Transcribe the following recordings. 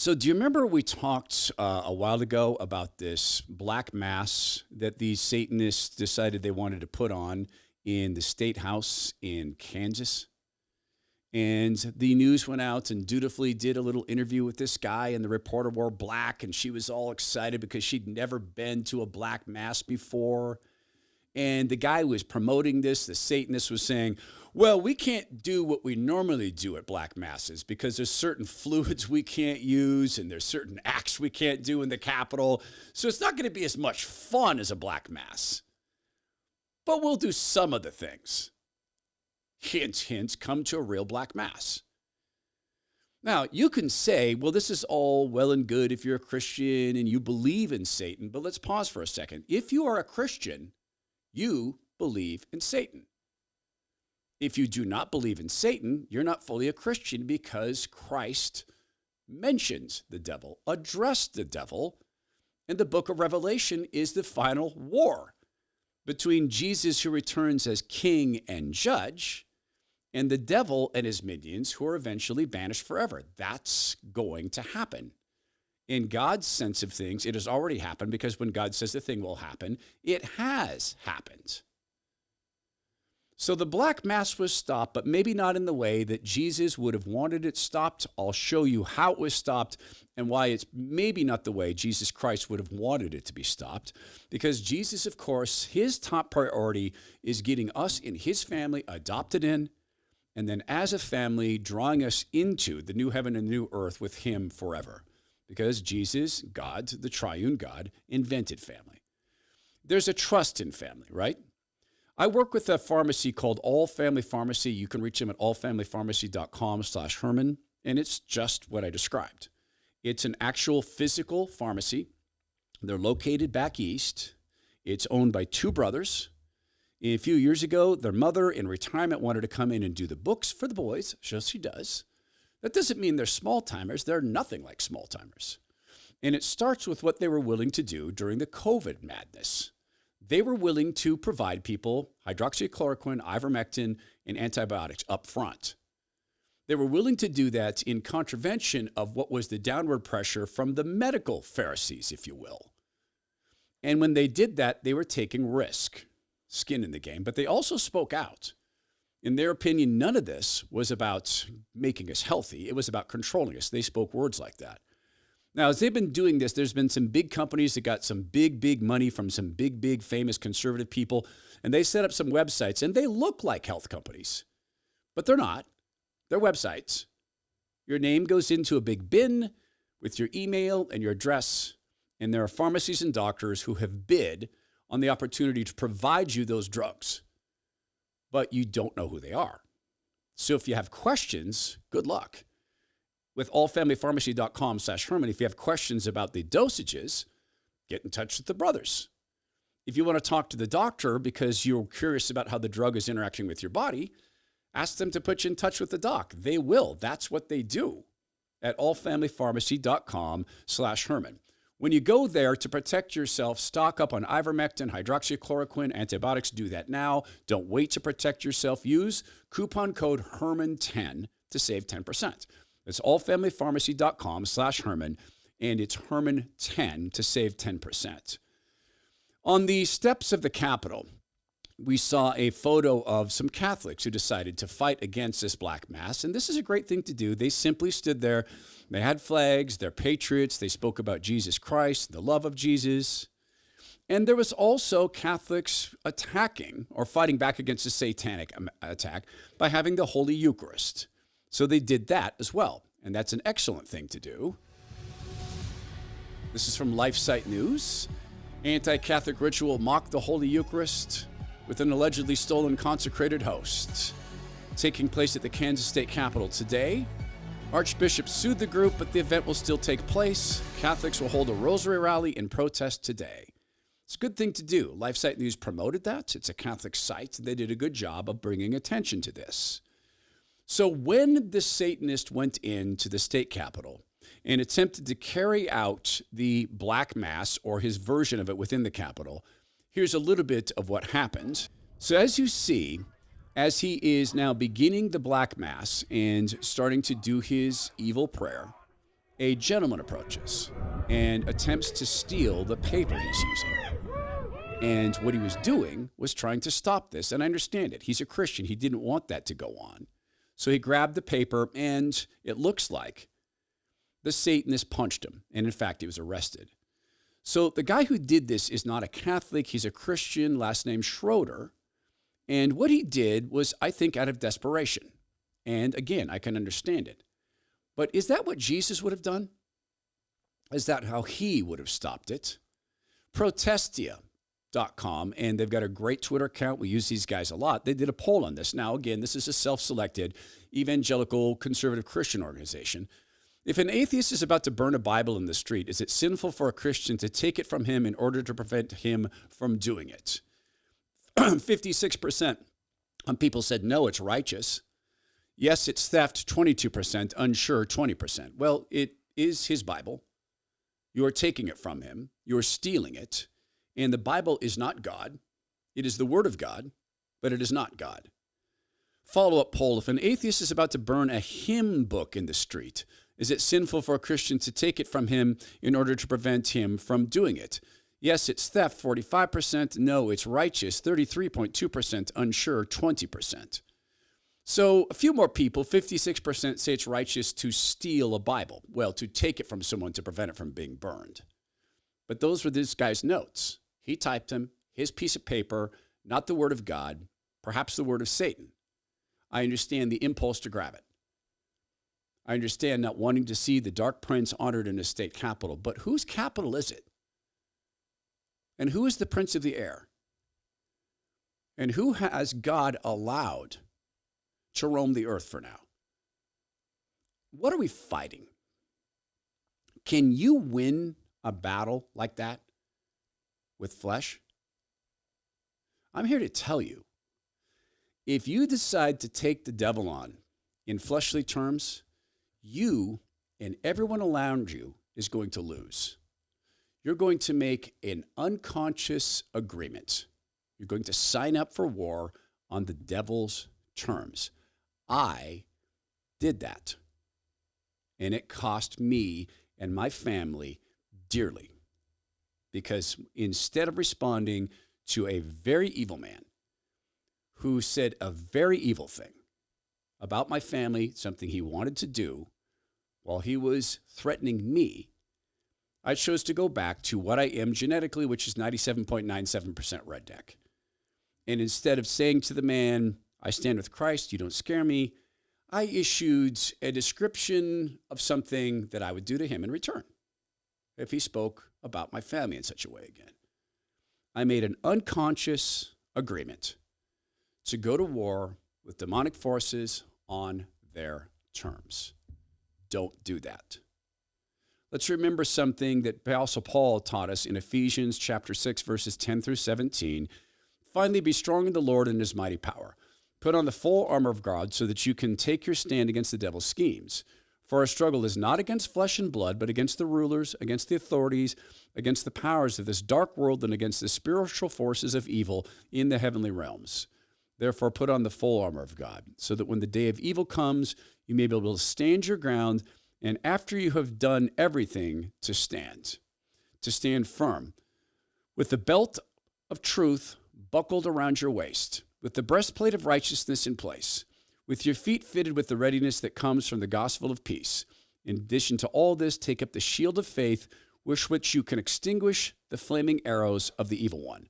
So, do you remember we talked a while ago about this black mass that these Satanists decided they wanted to put on in the state house in Kansas? And the news went out and dutifully did a little interview with this guy, and the reporter wore black, and she was all excited because she'd never been to a black mass before. And the guy who was promoting this, the Satanist, was saying, well, we can't do what we normally do at black masses because there's certain fluids we can't use and there's certain acts we can't do in the Capitol. So it's not going to be as much fun as a black mass. But we'll do some of the things. Hint, hint, come to a real black mass. Now, you can say, well, this is all well and good if you're a Christian and you believe in Satan, but let's pause for a second. If you are a Christian, you believe in Satan. If you do not believe in Satan, you're not fully a Christian because Christ mentions the devil, addressed the devil, and the book of Revelation is the final war between Jesus, who returns as king and judge, and the devil and his minions, who are eventually banished forever. That's going to happen. In God's sense of things, it has already happened because when God says the thing will happen, it has happened. So the black mass was stopped, but maybe not in the way that Jesus would have wanted it stopped. I'll show you how it was stopped and why it's maybe not the way Jesus Christ would have wanted it to be stopped. Because Jesus, of course, his top priority is getting us in his family adopted in, and then as a family, drawing us into the new heaven and new earth with him forever. Because Jesus, God, the triune God, invented family. There's a trust in family, right? I work with a pharmacy called All Family Pharmacy. You can reach them at allfamilypharmacy.com/Herman, and it's just what I described. It's an actual physical pharmacy. They're located back east. It's owned by two brothers. A few years ago, their mother in retirement wanted to come in and do the books for the boys, so she does. That doesn't mean they're small-timers. They're nothing like small-timers. And it starts with what they were willing to do during the COVID madness. They were willing to provide people hydroxychloroquine, ivermectin, and antibiotics up front. They were willing to do that in contravention of what was the downward pressure from the medical Pharisees, if you will. And when they did that, they were taking risk, skin in the game, but they also spoke out. In their opinion, none of this was about making us healthy. It was about controlling us. They spoke words like that. Now, as they've been doing this, there's been some big companies that got some big money from some big, famous conservative people, and they set up some websites, and they look like health companies, but they're not. They're websites. Your name goes into a big bin with your email and your address, and there are pharmacies and doctors who have bid on the opportunity to provide you those drugs, but you don't know who they are. So if you have questions, good luck. With allfamilypharmacy.com/Herman, if you have questions about the dosages, get in touch with the brothers. If you want to talk to the doctor because you're curious about how the drug is interacting with your body, ask them to put you in touch with the doc. They will. That's what they do at allfamilypharmacy.com/Herman. When you go there to protect yourself, stock up on ivermectin, hydroxychloroquine, antibiotics. Do that now. Don't wait to protect yourself. Use coupon code HERMAN10 to save 10%. It's allfamilypharmacy.com/Herman, and it's Herman10 to save 10%. On the steps of the Capitol, we saw a photo of some Catholics who decided to fight against this black mass, and this is a great thing to do. They simply stood there. They had flags. They're patriots. They spoke about Jesus Christ, the love of Jesus. And there was also Catholics attacking or fighting back against the satanic attack by having the Holy Eucharist. So they did that as well, and that's an excellent thing to do. This is from LifeSite News. Anti-Catholic ritual mocked the Holy Eucharist with an allegedly stolen consecrated host. Taking place at the Kansas State Capitol today. Archbishop sued the group, but the event will still take place. Catholics will hold a rosary rally in protest today. It's a good thing to do. LifeSite News promoted that. It's a Catholic site. They did a good job of bringing attention to this. So when the Satanist went into the state capitol and attempted to carry out the black mass or his version of it within the capitol, here's a little bit of what happened. So as you see, as he is now beginning the black mass and starting to do his evil prayer, a gentleman approaches and attempts to steal the paper he's using. And what he was doing was trying to stop this. And I understand it. He's a Christian. He didn't want that to go on. So he grabbed the paper, and it looks like the Satanist punched him. And in fact, he was arrested. So the guy who did this is not a Catholic. He's a Christian, last name Schroeder. And what he did was, I think, out of desperation. And again, I can understand it. But is that what Jesus would have done? Is that how he would have stopped it? Protestia.com, and they've got a great Twitter account. We use these guys a lot. They did a poll on this. Now, again, this is a self-selected evangelical conservative Christian organization. If an atheist is about to burn a Bible in the street, is it sinful for a Christian to take it from him in order to prevent him from doing it? 56% of people said no, it's righteous. Yes, it's theft, 22%. Unsure, 20%. Well, it is his Bible. You are taking it from him. You are stealing it. And the Bible is not God. It is the Word of God, but it is not God. Follow-up poll. If an atheist is about to burn a hymn book in the street, is it sinful for a Christian to take it from him in order to prevent him from doing it? Yes, it's theft, 45%. No, it's righteous, 33.2%. Unsure, 20%. So a few more people, 56% say it's righteous to steal a Bible. Well, to take it from someone to prevent it from being burned. But those were this guy's notes. He typed them, his piece of paper, not the Word of God, perhaps the word of Satan. I understand the impulse to grab it. I understand not wanting to see the Dark Prince honored in a state capital, but whose capital is it? And who is the Prince of the Air? And who has God allowed to roam the earth for now? What are we fighting? Can you win a battle like that with flesh? I'm here to tell you, if you decide to take the devil on in fleshly terms, you and everyone around you is going to lose. You're going to make an unconscious agreement. You're going to sign up for war on the devil's terms. I did that. And it cost me and my family dearly. Because instead of responding to a very evil man who said a very evil thing about my family, something he wanted to do while he was threatening me, I chose to go back to what I am genetically, which is 97.97% redneck. And instead of saying to the man, I stand with Christ, you don't scare me, I issued a description of something that I would do to him in return if he spoke about my family in such a way again. I made an unconscious agreement to go to war with demonic forces on their terms. Don't do that. Let's remember something that also Paul taught us in Ephesians chapter 6, verses 10 through 17. Finally, be strong in the Lord and his mighty power. Put on the full armor of God so that you can take your stand against the devil's schemes. For our struggle is not against flesh and blood, but against the rulers, against the authorities, against the powers of this dark world, and against the spiritual forces of evil in the heavenly realms. Therefore, put on the full armor of God, so that when the day of evil comes, you may be able to stand your ground, and after you have done everything, to stand firm, with the belt of truth buckled around your waist, with the breastplate of righteousness in place, with your feet fitted with the readiness that comes from the gospel of peace. In addition to all this, take up the shield of faith, with which you can extinguish the flaming arrows of the evil one.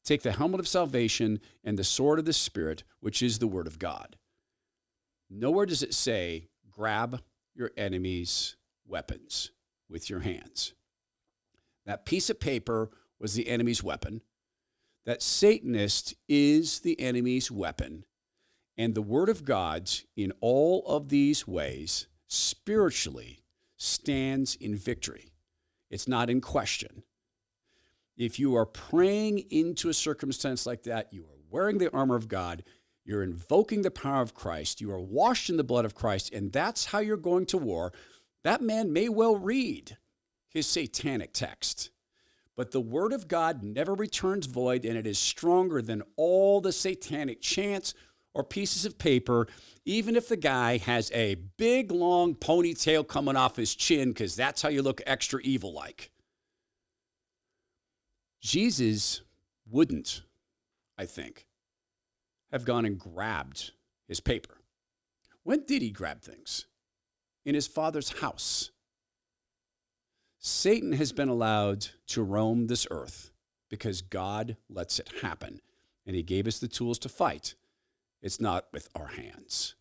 Take the helmet of salvation and the sword of the Spirit, which is the word of God. Nowhere does it say, grab your enemy's weapons with your hands. That piece of paper was the enemy's weapon. That Satanist is the enemy's weapon. And the word of God, in all of these ways, spiritually stands in victory. It's not in question. If you are praying into a circumstance like that, you are wearing the armor of God, you're invoking the power of Christ, you are washed in the blood of Christ, and that's how you're going to war. That man may well read his satanic text, but the word of God never returns void, and it is stronger than all the satanic chants or pieces of paper, even if the guy has a big, long ponytail coming off his chin, because that's how you look extra evil-like. Jesus wouldn't, I think, have gone and grabbed his paper. When did he grab things? In his Father's house. Satan has been allowed to roam this earth because God lets it happen, and he gave us the tools to fight. It's not with our hands.